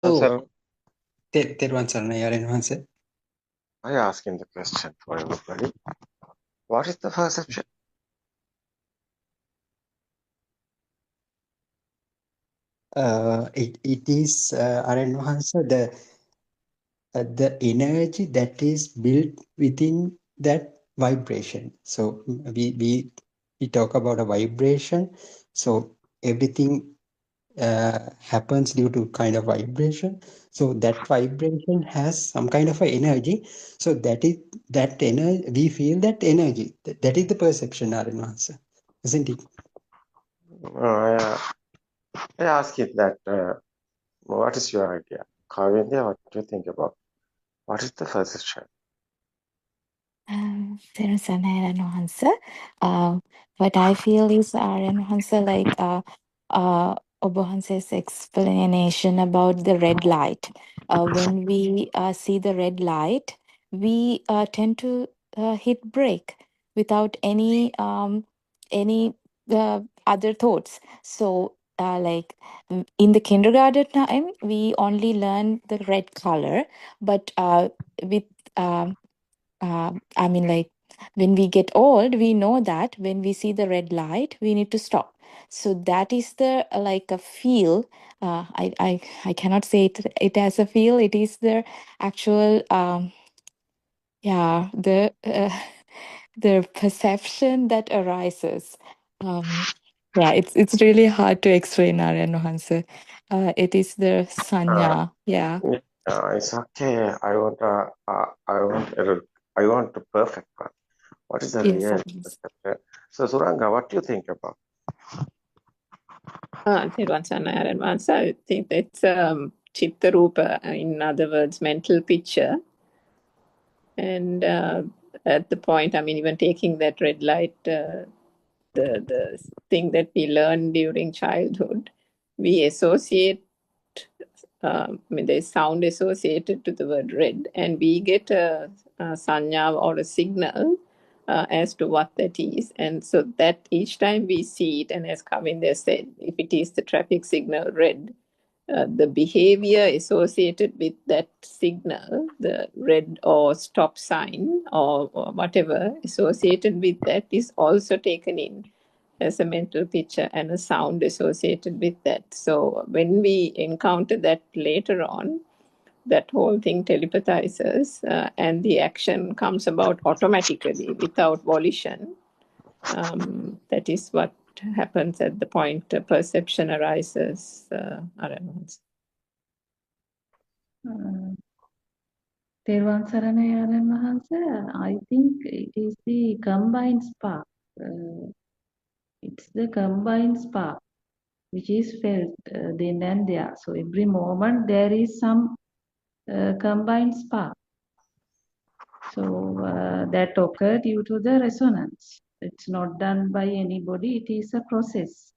Sir, Aryanwahanse. I asking the question for everybody. What is the perception? It is Aryanwahanse, the energy that is built within that vibration. So we talk about a vibration. So everything happens due to kind of vibration. So that vibration has some kind of a energy. So that energy, we feel that energy. That is the perception, Aryanwahanse, isn't it? I ask it that, what is your idea? Kavindya, what do you think about? What is the perception? There's an Aryanwahanse. What I feel is Aryanwahanse, like Obahanse's explanation about the red light. When we see the red light, we tend to hit brake without any other thoughts. So, in the kindergarten time, we only learn the red color, but with I mean, like when we get old, we know that when we see the red light, we need to stop. So that is the like a feel. I cannot say it as a feel. It is the actual yeah the perception that arises. Um, yeah, it's really hard to explain, Aryan Johanse. It is the Uh, sanya. Yeah. it's okay. I want the perfect one. What is the Yes. real perception? So, Suranga, what do you think about? Aryanwahanse, I think it's Chitta Rupa, in other words, mental picture. And at the point, I mean, even taking that red light, the thing that we learn during childhood, we associate, I mean, there's sound associated to the word red, and we get a sanya or a signal as to what that is. And so that each time we see it, and as Kavinder said, if it is the traffic signal red, the behavior associated with that signal, the red or stop sign or whatever associated with that, is also taken in as a mental picture and a sound associated with that. So when we encounter that later on, that whole thing telepathizes and the action comes about automatically without volition. That is what happens at the point perception arises. Therwan Saranay Aryanwahanse, I think it is the combined spark. It's the combined spark which is felt then and there. So every moment there is some combined spark. So that occurred due to the resonance. It's not done by anybody. It is a process.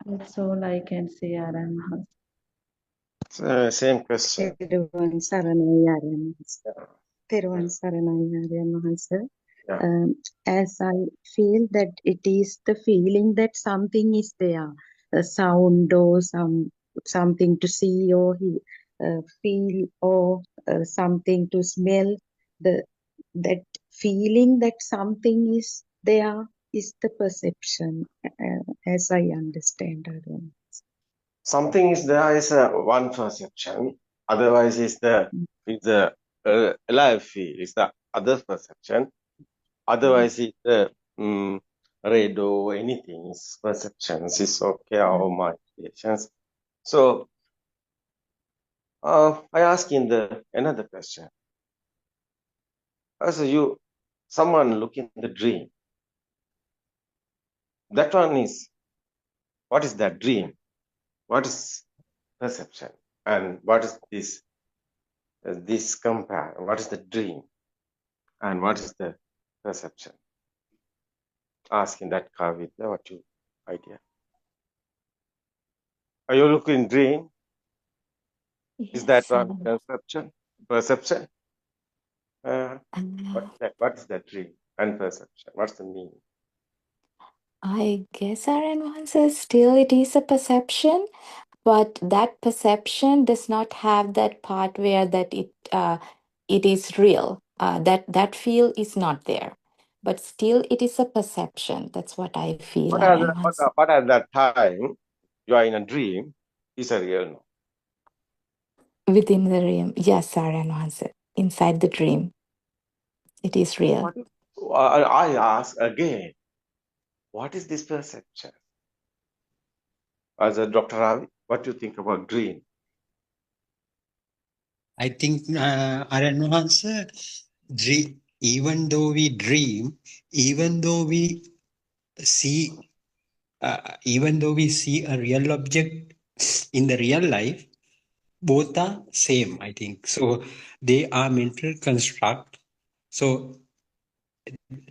That's all I can say, Aryanwahanse. Same question. Therwan Saranay Aryanwahanse. Therwan Saranay Aryanwahanse. As I feel that it is the feeling that something is there, a sound or something to see or feel or something to smell. That feeling that something is there is the perception, as I understand. Something is there is one perception. Otherwise, is the alive feel is the other perception. Otherwise, it's the red or anything is perceptions is okay or manipulations. So I ask in the another question. As someone look in the dream. That one is, what is that dream? What is perception? And what is this compare? What is the dream? And what is the perception? Asking that Kavita, what you idea? Are you looking dream? Is that Yes. one perception? Perception? What is that dream and perception? What's the meaning? I guess Aryan says still it is a perception. But that perception does not have that part where that it is real. That feel is not there. But still, it is a perception. That's what I feel, Aryanwahanse. But at that time, you are in a dream, is a real no. Within the dream, yes, Aryanwahanse. Inside the dream, it is real. I ask again, what is this perception? As a Dr. Ravi, what do you think about dream? I think, Aryanwahanse, even though we dream, even though we see a real object in the real life, both are same, I think. So they are mental construct. So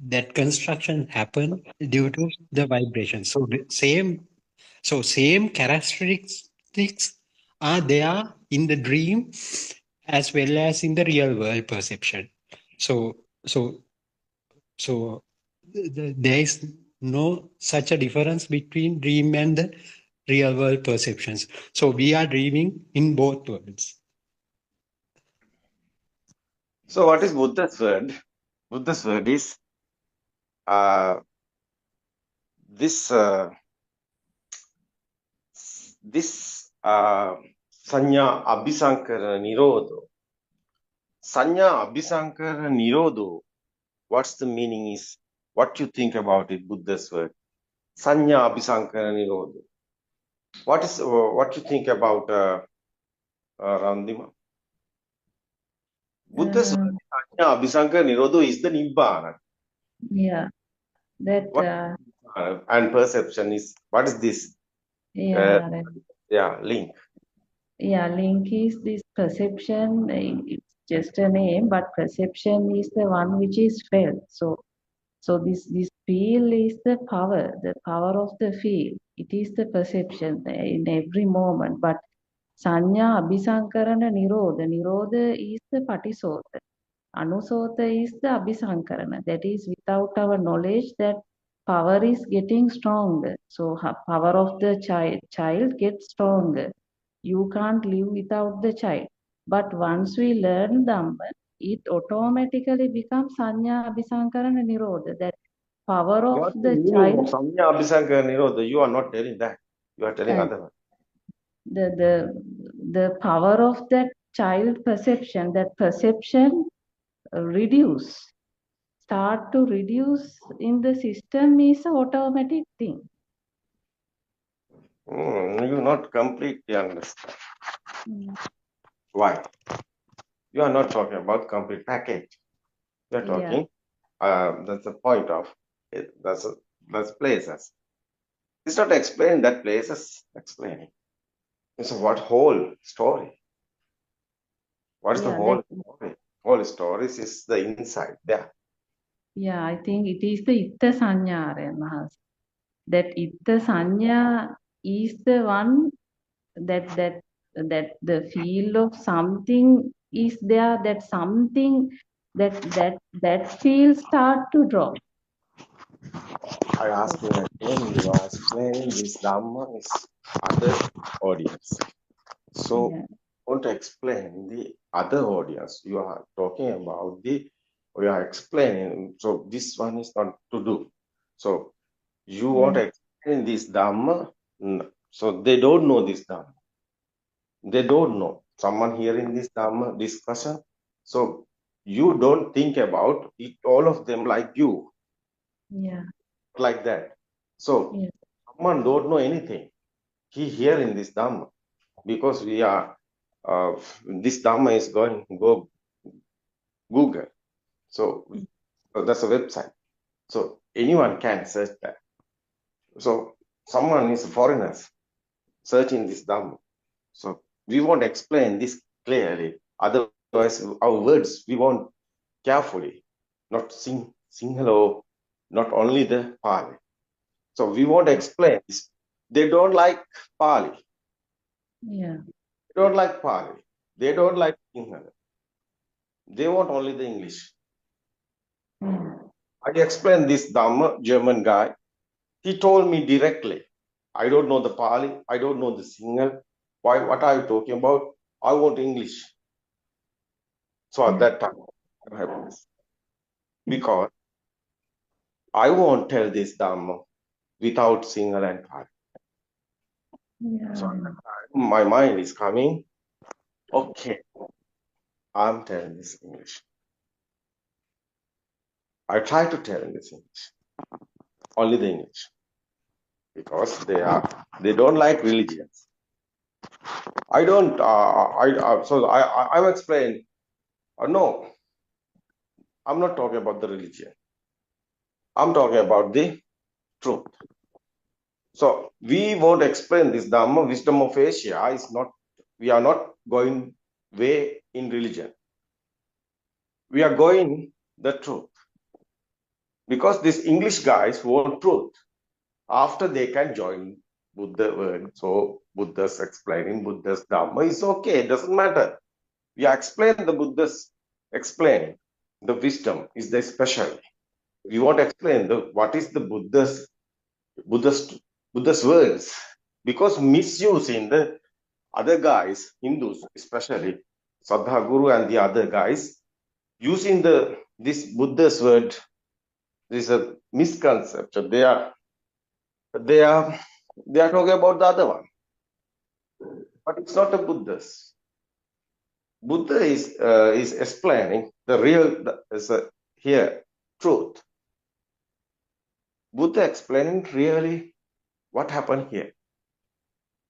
that construction happen due to the vibration. So same characteristics are there in the dream as well as in the real world perception. So so so there is no such a difference between dream and the real world perceptions. So we are dreaming in both worlds. So what is Buddha's word? Buddha's word is this sanya abhisankara nirodho. Sanya abhisankara nirodho. What's the meaning is, what you think about it, Buddha's word? Sanya abhisankara nirodho. What you think about Randima? Buddha's word, Sanya abhisankara nirodho is the Nibbana. Yeah, that And perception is, what is this? yeah, Link. yeah, link is this perception. It's just a name, but perception is the one which is felt. So this feel is the power of the feel. It is the perception in every moment. But Sanya Abhisankarana Nirodha is the Patisota. Anusota is the Abhisankarana. That is without our knowledge that power is getting stronger. So power of the child gets stronger. You can't live without the child. But once we learn Dhamma, it automatically becomes Sanya Abhisankarana Nirodha. That power What of the the meaning of child, Sanya abhisankara nirodha? You are not telling that. You are telling uh, other one. the power of that child perception, that perception start to reduce in the system is an automatic thing. You not completely understand. Mm. Why? You are not talking about complete package. You are talking, that's the point of it. That's places. It's not explaining that places, explaining. It's what whole story. What is the whole story? Whole stories is the inside there. Yeah, I think it is the Itta Sanya, Mahas. That Itta Sanya is the one that the feel of something is there, that something that feel start to drop. I ask you again, you are explaining this Dhamma is other audience. So want to explain the other audience. You are talking about we are explaining. So this one is not to do. So you want to explain this Dhamma. So they don't know this Dhamma. They don't know. Someone hearing this Dhamma discussion. So you don't think about it, all of them like you. Yeah. Like that. So someone don't know anything. He hearing this Dhamma because we are this Dhamma is go Google. So that's a website. So anyone can search that. So someone is foreigners searching this Dhamma. So we won't explain this clearly. Otherwise, our words we want carefully, not sing hello, not only the Pali. So we won't explain this. They don't like Pali. Yeah. They don't like Pali. They don't like Sinhala. They want only the English. I explained this Dhamma, German guy. He told me directly, I don't know the Pali, I don't know the Sinhala. Why? What are you talking about? I want English. So at that time, I have this. Because I won't tell this Dhamma without single and part. So at that time, my mind is coming. Okay, I'm telling this English. I try to tell this English, only the English, because they don't like religions. I don't. I'm explaining. No, I'm not talking about the religion. I'm talking about the truth. So we won't explain this Dhamma, wisdom of Asia is not. We are not going way in religion. We are going the truth, because these English guys want truth. After they can join Buddha word, so Buddha's explaining Buddha's Dhamma is okay. It doesn't matter. We explain the Buddha's explaining the wisdom is the special. We won't explain what is the Buddha's words, because misuse in the other guys, Hindus especially, Sadha Guru and the other guys, using this Buddha's word, this is a misconception. They are talking about the other one, but it's not a Buddha's. Buddha is explaining the real here truth. Buddha explaining really what happened here.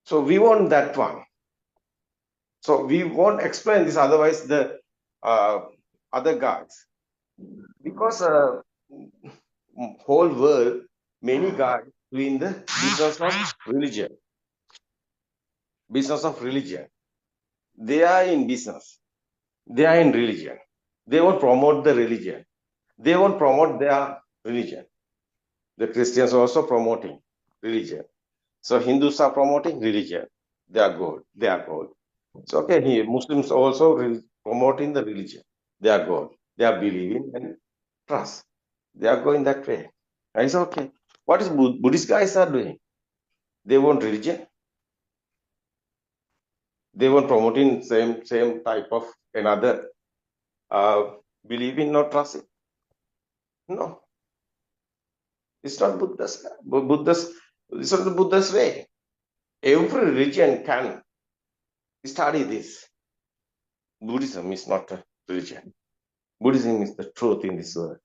So we want that one. So we won't explain this, otherwise the other guys, because whole world, many guys doing the business of religion. Business of religion. They are in business. They are in religion. They won't promote the religion. They won't promote their religion. The Christians are also promoting religion. So Hindus are promoting religion. They are good. They are good. So okay, here Muslims also promoting the religion. They are good. They are believing and trust. They are going that way. And it's okay. What is Buddhist guys are doing? They want religion. They want promoting same type of another believing, not trusting. No, it's not Buddha's. It's not the Buddha's way. Every religion can study this. Buddhism is not a religion. Buddhism is the truth in this world.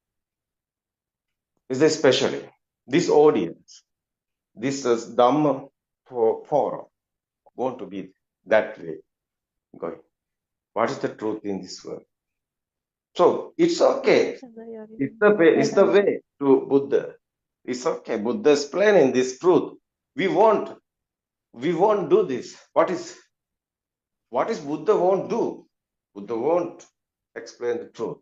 It's especially this audience, this Dhamma forum, want to be that way going. What is the truth in this world? So it's okay. It's the way to Buddha. It's okay. Buddha is explaining this truth. We won't do this. What is Buddha won't do? Buddha won't explain the truth.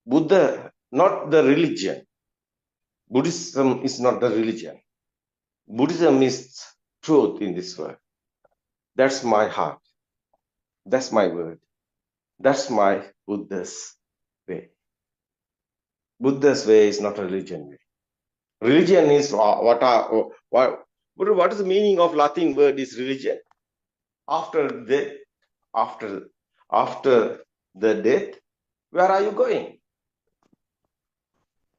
Buddha, not the religion. Buddhism is not the religion. Buddhism is truth in this world. That's my heart. That's my word. That's my Buddha's way. Buddha's way is not a religion way. Religion is what is the meaning of Latin word is religion? After the death, where are you going?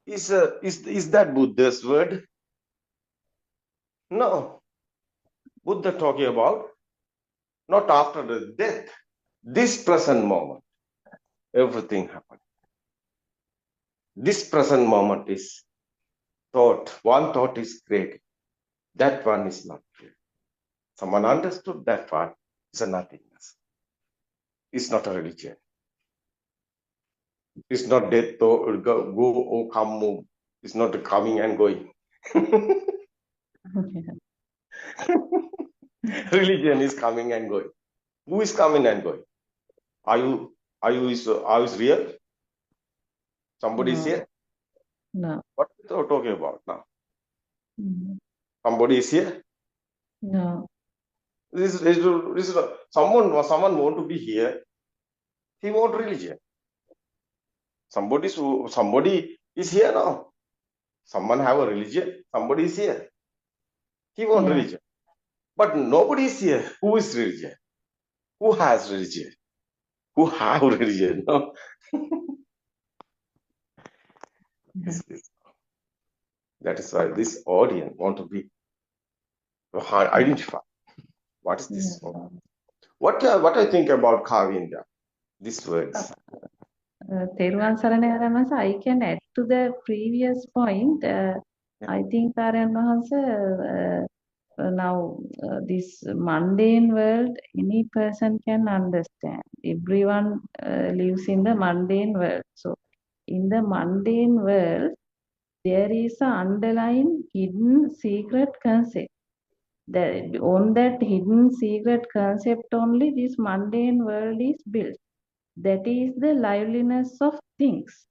Is that Buddha's word? No. Buddha talking about not after the death. This present moment, everything happened. This present moment is thought. One thought is created. That one is not created. Someone understood that one. It's a nothingness. It's not a religion. It's not death or go or come move. It's not a coming and going. Religion is coming and going. Who is coming and going? Are you real? Somebody is here? No. What are you talking about now? Mhm. Somebody is here? No. Someone want to be here. He want religion. Somebody is here now. Someone have a religion. Somebody is here. He want Yeah. religion. But nobody is here. Who is religion? Who has religion? Who have religion? No? That is why this audience want to be identified. What is this? What I think about Kavinda? These words. තෙරුවන් සරණයි ආරයන් වහන්සේ, I can add to the previous point. I think ආරයන් වහන්සේ now this mundane world any person can understand. Everyone lives in the mundane world. So in the mundane world there is an underlying hidden secret concept. That on that hidden secret concept only this mundane world is built. That is the liveliness of things.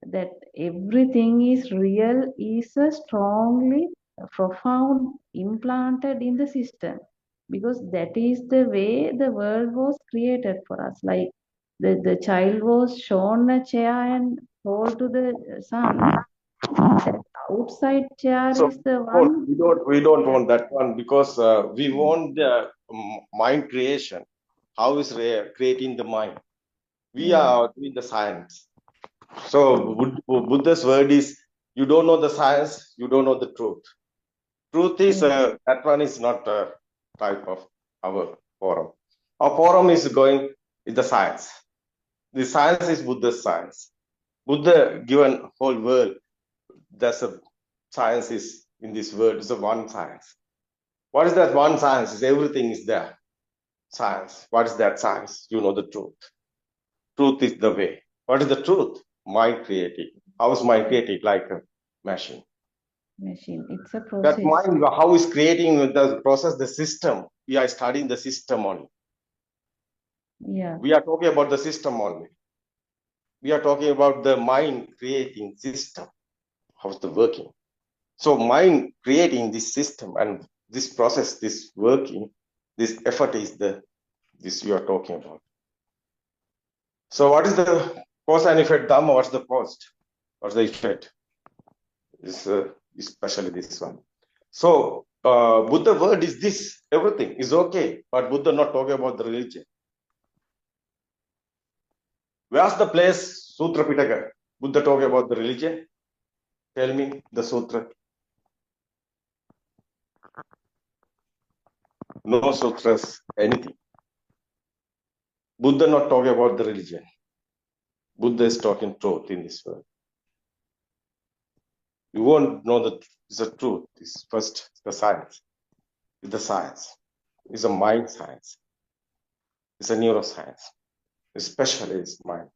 That everything is real is a strongly profound implanted in the system, because that is the way the world was created for us. Like the child was shown a chair and told to the son that outside chair So is the one. we don't want that one, because we want the mind creation. How is creating the mind? We are doing the science. So Buddha's word is, you don't know the science, you don't know the truth. Truth is that one is not a type of our forum. Our forum is going in the science. The science is Buddha's science. Buddha given whole world. That's a science is in this world. It's a one science. What is that one science? Is everything is there. Science. What is that science? You know the truth. Truth is the way. What is the truth? Mind creating. How is mind creating? Like a machine. Machine. It's a process. That mind, how is creating the process, the system. We are studying the system only. Yeah. We are talking about the system only. We are talking about the mind creating system. How's the working? So mind creating this system and this process, this working, this effort is this you are talking about. So what is the cause and effect Dhamma? What's the cost? What's the effect? This especially this one. So Buddha word is this. Everything is okay, but Buddha not talking about the religion. Where's the place Sutra Pitaka? Buddha talking about the religion? Tell me the sutra. No sutras, anything. Buddha not talking about the religion. Buddha is talking truth in this world. You won't know that it's the truth. It's first the science. It's the science. It's a mind science. It's a neuroscience. Especially is mind.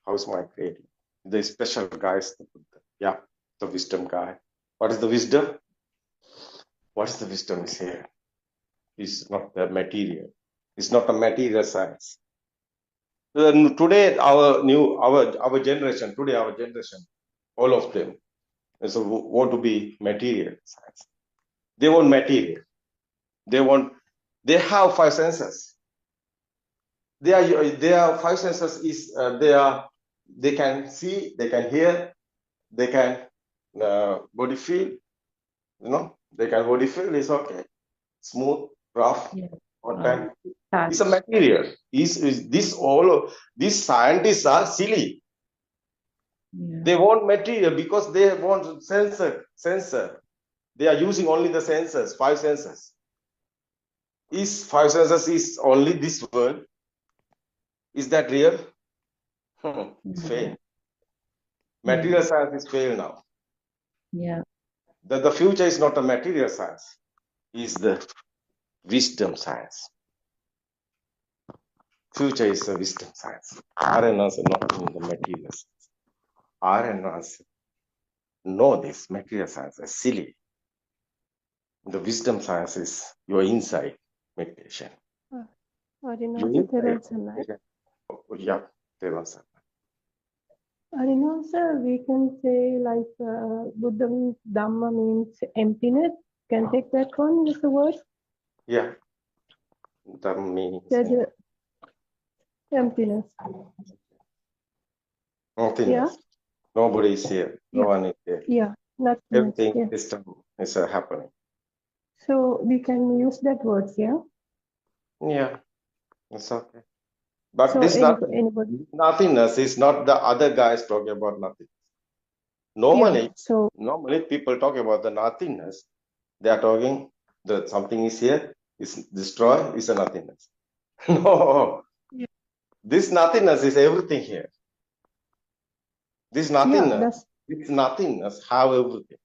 How is mind creating? The special guy is the Buddha. Yeah, the wisdom guy. What is the wisdom? What is the wisdom is here? It's not the material. It's not a material science. Today, our generation, all of them, so want to be material science. They want material. They have five senses. Their five senses is they can see, they can hear, they can body feel. They can body feel is okay, smooth, rough, or it's a material. These scientists are silly. Yeah. They want material because they want sensor. They are using only the sensors, five senses. Is five senses is only this world? Is that real? It's fail. Material science is fail now. Yeah. The future is not a material science. It's the wisdom science. Future is a wisdom science. Aryanwahanse not in the material science. Aryanwahanse know this material science is silly. The wisdom science is your inside meditation. Yeah, Aryanwahanse, we can say like Buddha means Dhamma means emptiness. Can take that one with the word? Yeah. Dhamma means emptiness. Nothingness. Yeah. Nobody is here. No one is here. Yeah. Everything system is happening. So we can use that words, yeah? Yeah, it's okay. But So this anybody, nothingness is not the other guys talking about nothing. yeah, so Normally people talk about the nothingness. They are talking that something is here, is destroyed, is a nothingness. No, yeah, this nothingness is everything here. This that's, nothingness have everything.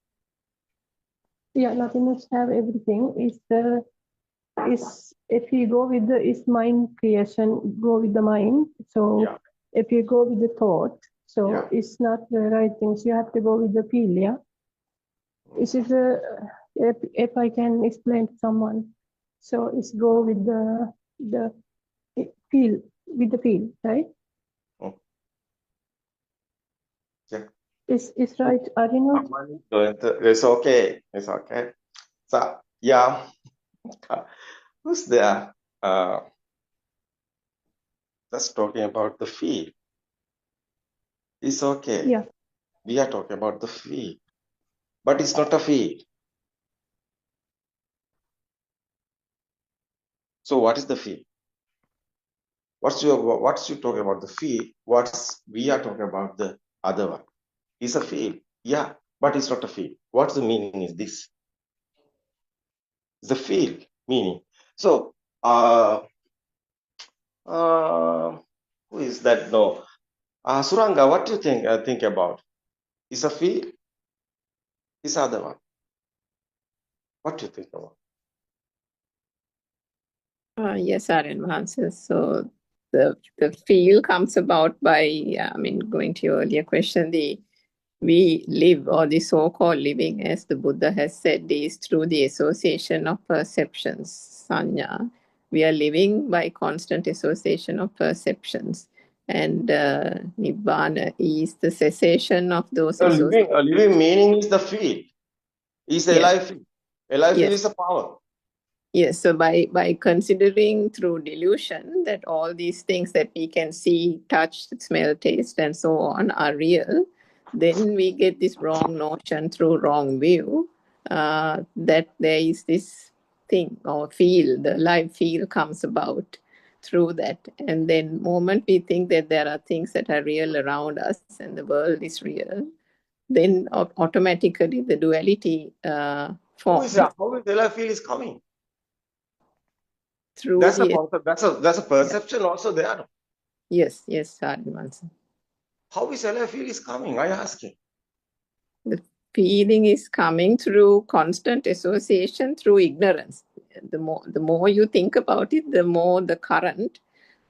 yeah, nothingness have everything. Is if you go with the is mind creation, go with the mind. So Yeah, if you go with the thought, so yeah. it's not the right things. You have to go with the feel, yeah. Is it if I can explain to someone, so it's go with the feel with the feel, right? Mm. Yeah. It's right. Are you not? It's okay. It's okay. So yeah, who's there? Just talking about the feel. It's okay. Yeah. We are talking about the feel, but it's not a feel. So what is the feel? What's you talking about the feel? We are talking about the other one? It's a feel, yeah, but it's not a feel. What's the meaning is this? The feel meaning. So who is that? No, Suranga. What do you think about? Is a feel? Is other one? What do you think about? Yes, Aryanwahanse. So the feel comes about by, going to your earlier question, we live, or the so-called living, as the Buddha has said, is through the association of perceptions, sanya. We are living by constant association of perceptions. And Nibbana is the cessation of those A associations. living meaning is the feel. Is a Yes. life feel. A life feel Yes. is a power. Yes, so by considering through delusion that all these things that we can see, touch, smell, taste, and so on are real, then we get this wrong notion through wrong view that there is this thing or feel, the live feel comes about through that. And then moment we think that there are things that are real around us and the world is real, then automatically the duality forms How is the life feel is coming? through That's a the... concept. That's a perception also there. Yes, Aryanwahanse. How is LI feel is coming? I ask you. The feeling is coming through constant association, through ignorance. The more you think about it, the more the current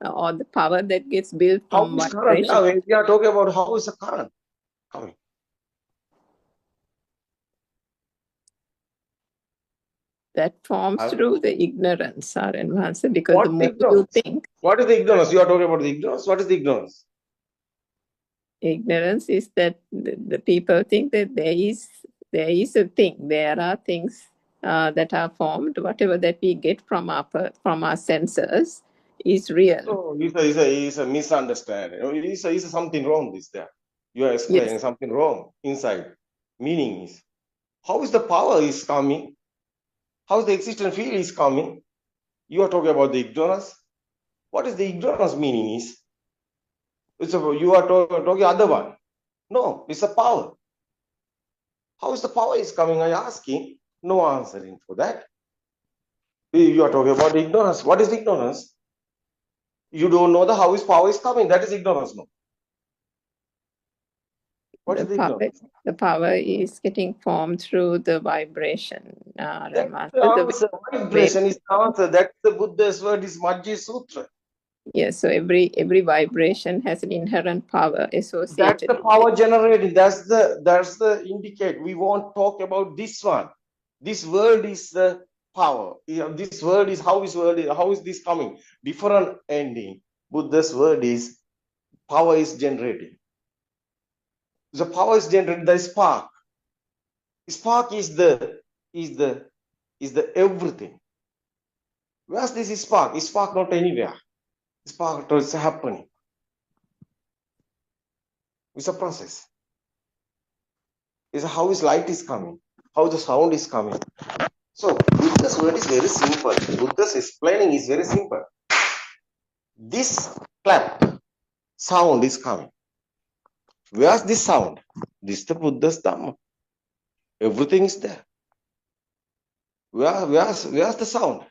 or the power that gets built How from is current? vibration. Yeah, when we are talking about how is the current coming? That forms through the ignorance, Aryanwahanse, because What the is the more you ignorance? think, What is the ignorance? You are talking about the ignorance. What is the ignorance? ignorance is that the people think that there is a thing. There are things that are formed. Whatever that we get from our senses is real. So it's a misunderstanding. It's something wrong. This there. You are explaining Yes. something wrong inside. Meaning is how is the power is coming? How is the existence field is coming? You are talking about the ignorance. What is the ignorance meaning is? You are talking other one. No, it's a power. How is the power is coming? I asking. No answering for that. You are talking about ignorance. What is ignorance? You don't know how is power is coming. That is ignorance. No. What is the ignorance? The power is getting formed through the vibration. That's Ramasa. the answer. Vibration is the answer. That's the Buddha's word is Majji Sutra. Yes, so every vibration has an inherent power That's associated the with power it. generated. That's the indicate. We won't talk about this one. This world is the power. This world is how is this coming? Different ending. Buddha's word is power is generated. The power is generated. The spark. Spark is the everything. Where's this spark? Spark not anywhere. Spark is happening. It's a process. It's how his light is coming, how the sound is coming. So Buddha's word is very simple. Buddha's explaining is very simple. This clap sound is coming. Where's this sound? This is the Buddha's Dhamma. Everything is there. Where's the sound?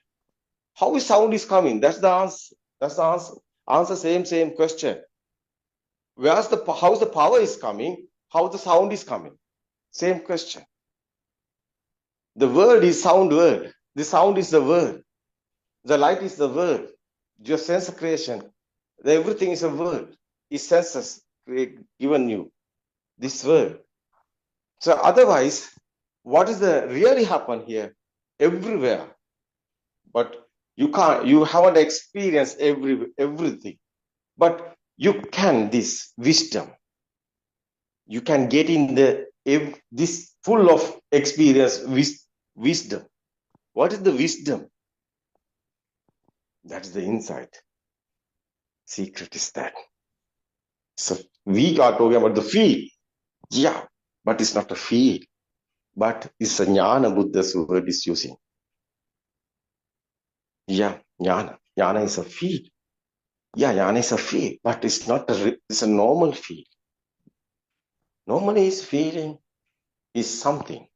How is sound is coming? That's the answer. That's the answer. Answer same question. How's the power is coming? How the sound is coming? Same question. The word is sound word. The sound is the word. The light is the word. Your sense of creation. Everything is a word. Is senses given you this word. So otherwise, what is the really happen here? Everywhere. But you can't, you haven't experienced everything. But you can this wisdom. You can get in this full of experience wisdom. What is the wisdom? That is the insight. Secret is that. So we are talking about the field. Yeah, but it's not a field. But it's a jnana Buddha's word is using. Yeah, jnana. Jnana is a field. Yeah, jnana is a field, but it's not it's a normal field. Normally is feeling is something.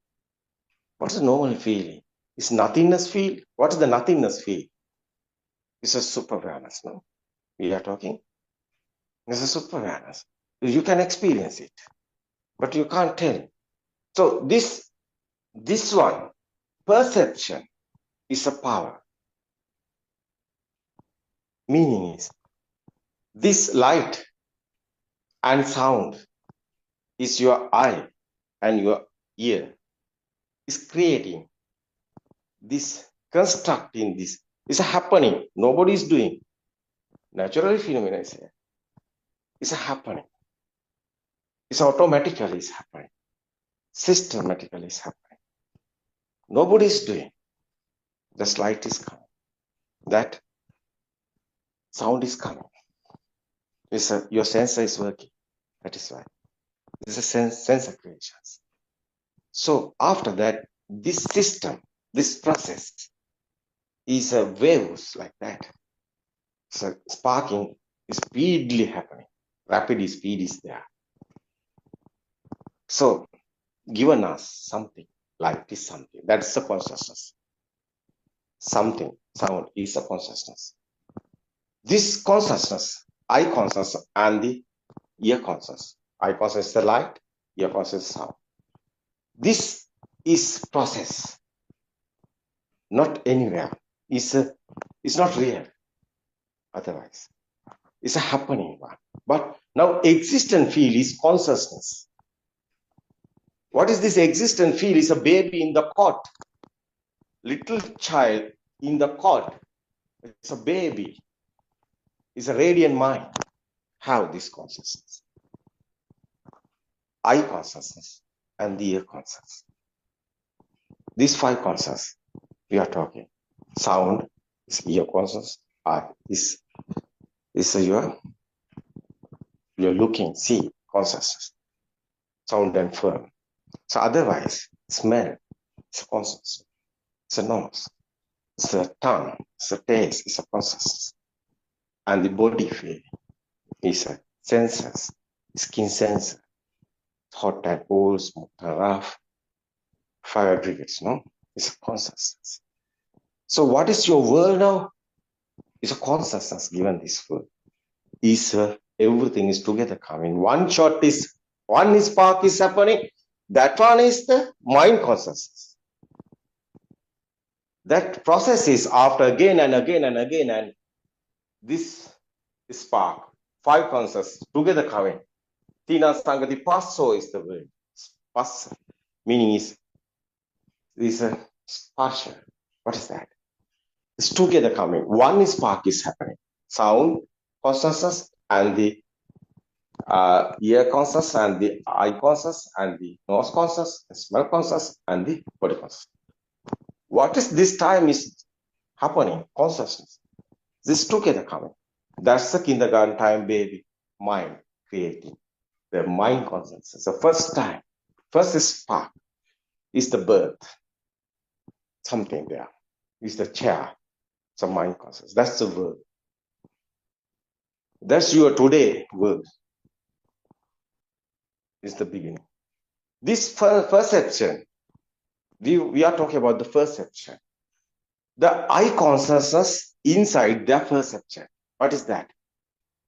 What is a normal feeling? Is nothingness feel? What is the nothingness feel? It's a super awareness, no? We are talking. It's a super awareness. You can experience it, but you can't tell. So this one, perception, is a power. Meaning is, this light and sound is your eye and your ear is creating this, constructing this. It's happening. Nobody is doing. Natural phenomena is here. It's happening. It's automatically is happening. Systematically is happening. Nobody is doing. This light is coming. That sound is coming. Your sensor is working. That is why. This is a sensor creations. So after that, this system, this process is a waves like that. So sparking is speedily happening. Rapid speed is there. So given us something, light is something. That's the consciousness. Something, sound is a consciousness. This consciousness, eye consciousness and the ear consciousness. Eye consciousness is the light, ear consciousness is sound. This is process, not anywhere. It's not real. Otherwise, it's a happening one. But now existent field is consciousness. What is this existent field? Is a baby in the cot. Little child in the cot. It's a baby. It's a radiant mind. Have this consciousness. Eye consciousness and the ear consciousness. These 5 consciousness we are talking. Sound is ear consciousness. Eye is you're looking, see consciousness. Sound and firm. So otherwise, smell is a consciousness. It's a nose. It's a tongue. It's a taste. It's a consciousness. And the body feeling is a senses. Skin sense. Hot and cold, smooth and rough. Fire aggregates, no? It's a consciousness. So what is your world now? It's a consciousness given this world. Everything is together coming. One spark is happening. That one is the mind consciousness. That process is after again and again and again, and this spark, 5 consciousness together coming. Tina Sangati Passo is the word. Passo, meaning is a sparsha. What is that? It's together coming. One spark is happening. Sound consciousness and the ear consciousness and the eye consciousness and the nose consciousness, the smell consciousness and the body consciousness. What is this time is happening? Consciousness. This together coming. That's the kindergarten time baby mind creating. The mind consciousness. The first time, first spark is the birth. something there. Is the chair. Some mind consciousness. That's the word. That's your today word. Is the beginning. This perception, we are talking about the perception. The I consciousness inside their perception. What is that?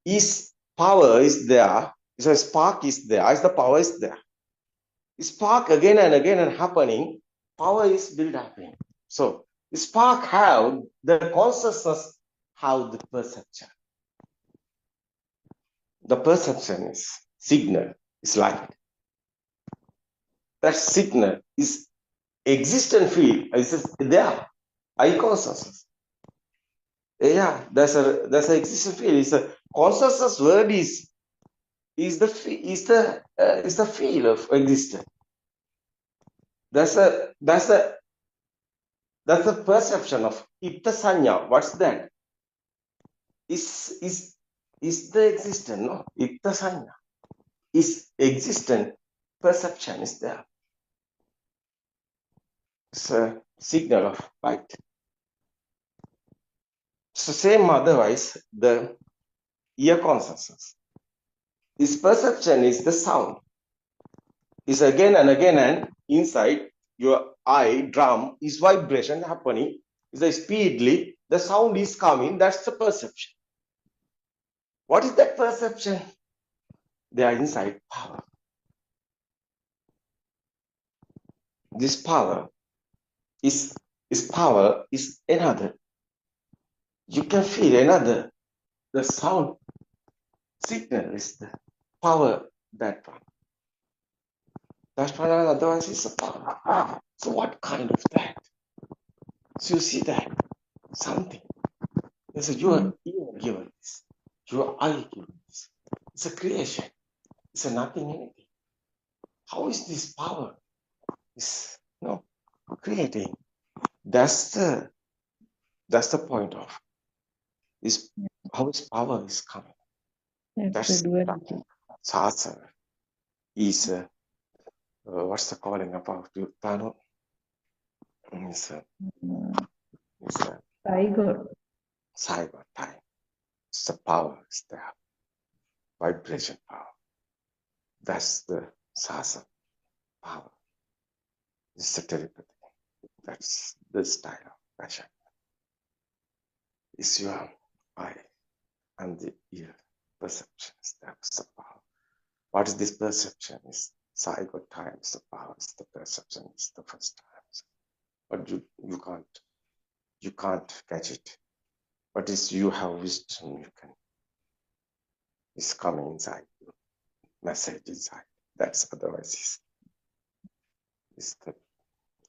Is power is there, is a spark is there, is the power is there. Spark again and again and happening, power is built up in. So spark have the consciousness, have the perception. The perception is signal, is light. That signal is existent field, is there. I consciousness. Yeah, there's a existent field. It's a consciousness word is the field of existence. That's a perception of itta sanya. What's that? Is the existent? No, itta sanya is existent. Perception is there. It's a signal of light. So same otherwise the ear consciousness. This perception is the sound. Is again and again and inside your eye drum is vibration happening. Is a speedily the sound is coming. That's the perception. What is that perception? They are inside power. This power is another. You can feel another. The sound signal is the power, that one. That one otherwise is a power. So what kind of that? So you see that something. This is your ear given this. Your eye given this. It's a creation. It's a nothing anything. How is this power? It's creating. That's the point of is how is power is coming. That's Sasa is what's the calling about Buddothpado? It's cyber time. It's the power is there. Vibration power. That's the Sasa power. It's the telepathy. That's the style of passion. It's your eye and the ear perception. That's the power. What is this perception? Is cyber time. Is the power. Is the perception. Is the first time. But you can't catch it. But is you have wisdom. You can. It's coming inside you. Message inside. That's otherwise is the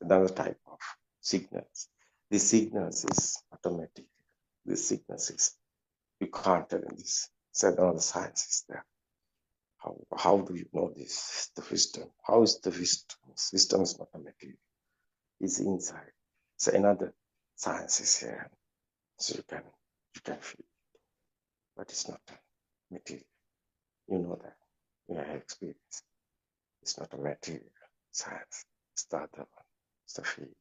another type of signals. These signals is automatic. These signals is you can't tell in this. So another science is there. How do you know this? The wisdom. How is the wisdom? Wisdom is not a material. It's inside. So another science is here. So you can feel it. But it's not a material. You know that. You have experience. It's not a material science. It's the other one. It's the feel.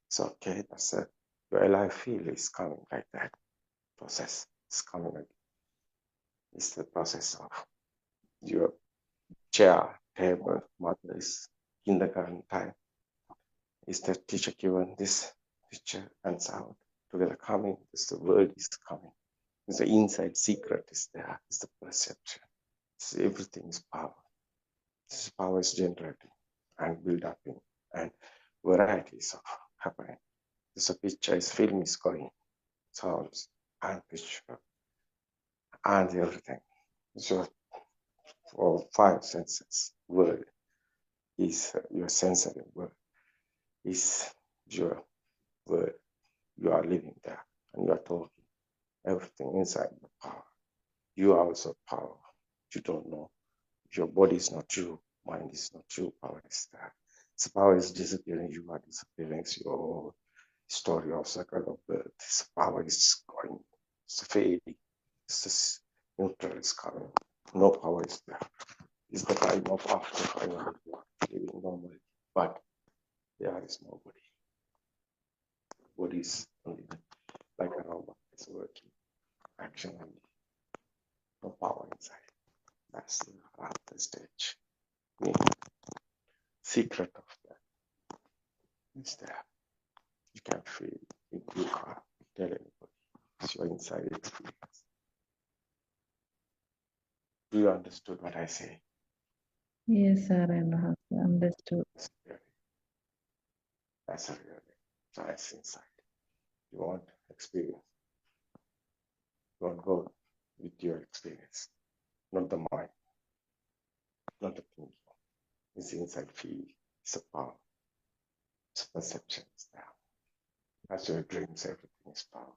It's okay. That's it. Your alive feel is coming like that. Process is coming again. It's the process of your chair, table, mother is kindergarten time. Is the teacher given this picture and sound together coming? Is the word is coming? Is the inside secret is there? Is the perception? It's everything is power. This power is generating and build up in and varieties of happening. This picture is film is going, sounds and picture and everything. So for 5 senses, word is your sensory word is your word. You are living there and you are talking. Everything inside the power. You are also power. You don't know. Your body is not you. Mind is not you. Power is there. So power is disappearing. You are disappearing. It's your story of cycle of birth. This power is going. It's fading. It's this neutral is coming. No power is there. It's the time of after final living normally. But there is nobody. Body is only like a robot. It's working. Action only. No power inside. That's the after stage. The secret of that is there. You can feel it. You can't tell anybody. It's your inside experience. Do you understood what I say? Yes, Aryanwahanse, understood. That's a real science inside. You want experience. You want go with your experience, not the mind, not the thinking. It's inside feel. It's a power. It's perception. It's there. That's your dreams. Everything is power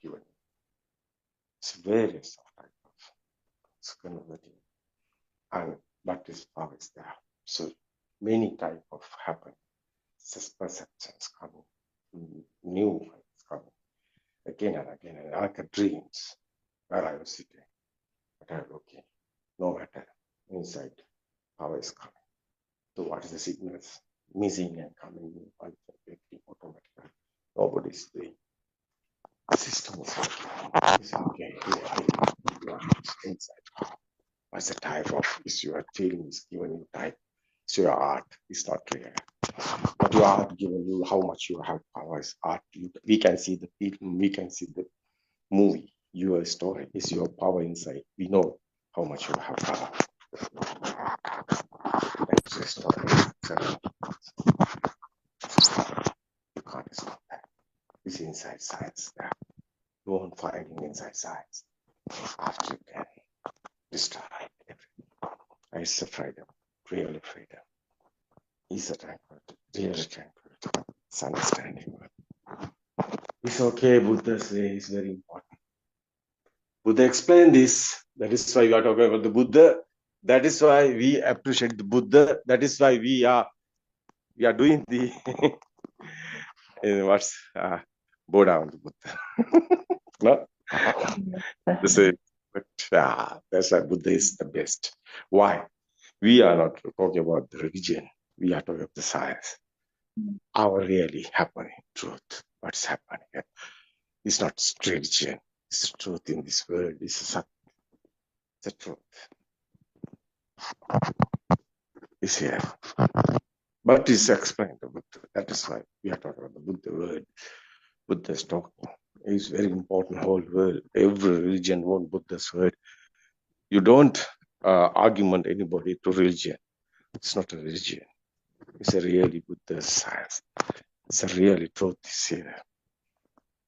given. It's various of type of it's converting, and but this power is there. So many type of happen. It's just perceptions coming, new things coming again and again, and like a dreams where I was sitting. But I'm okay. No matter inside, power is coming. So what is the signals missing and coming in automatically? Nobody is doing. The system is working. It's okay. You are inside. What's the type of is your feeling is given you type. So your art is not real. But your art given you how much you have power is art. We can see the film, we can see the movie. Your story is your power inside. We know how much you have power. That's the story. You can't stop that. It's inside science. There. You won't find it inside science. After you can destroy everything. It's a freedom, really freedom. It's a tranquility, really tranquility. It's understanding. It's okay, Buddha says it's very important. Buddha explained this. That is why we are talking about the Buddha. That is why we appreciate the Buddha. That is why we are doing the bow down the Buddha. No? That's why Buddha is the best. Why? We are not talking about the religion. We are talking about the science. Our really happening truth. What's happening? It's not religion. It's the truth in this world. It's the truth. It's here. But it's explained the Buddha. That is why we are talking about the Buddha word. Buddha is talking. It's very important whole world. Every religion wants Buddha's word. You don't argument anybody to religion. It's not a religion. It's a really Buddha's science. It's a really truth is here.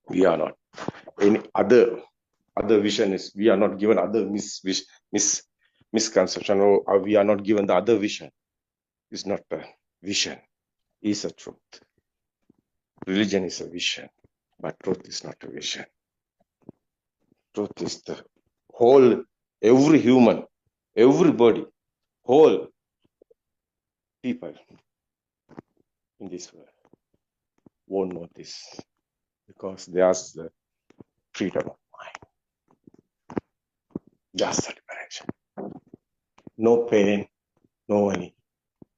We are not. Any other vision is we are not given other misconception or we are not given the other vision. It's not a vision. It's a truth. Religion is a vision, but truth is not a vision. Truth is the whole, every human, everybody, whole people in this world won't know this because there's the freedom of mind. Just the liberation. No pain, no any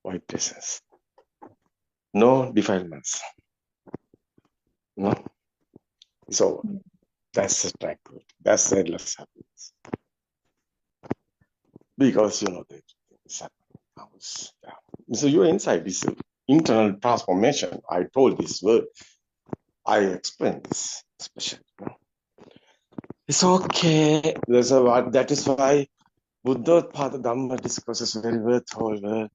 white presence. No defilements. No. It's over. That's the tranquility. That's the endless happiness. Because you know that it's happening. So you're inside this internal transformation. I told this word. I explained this especially. It's okay. That is why Buddothpado Dhamma discourse is very worthwhile.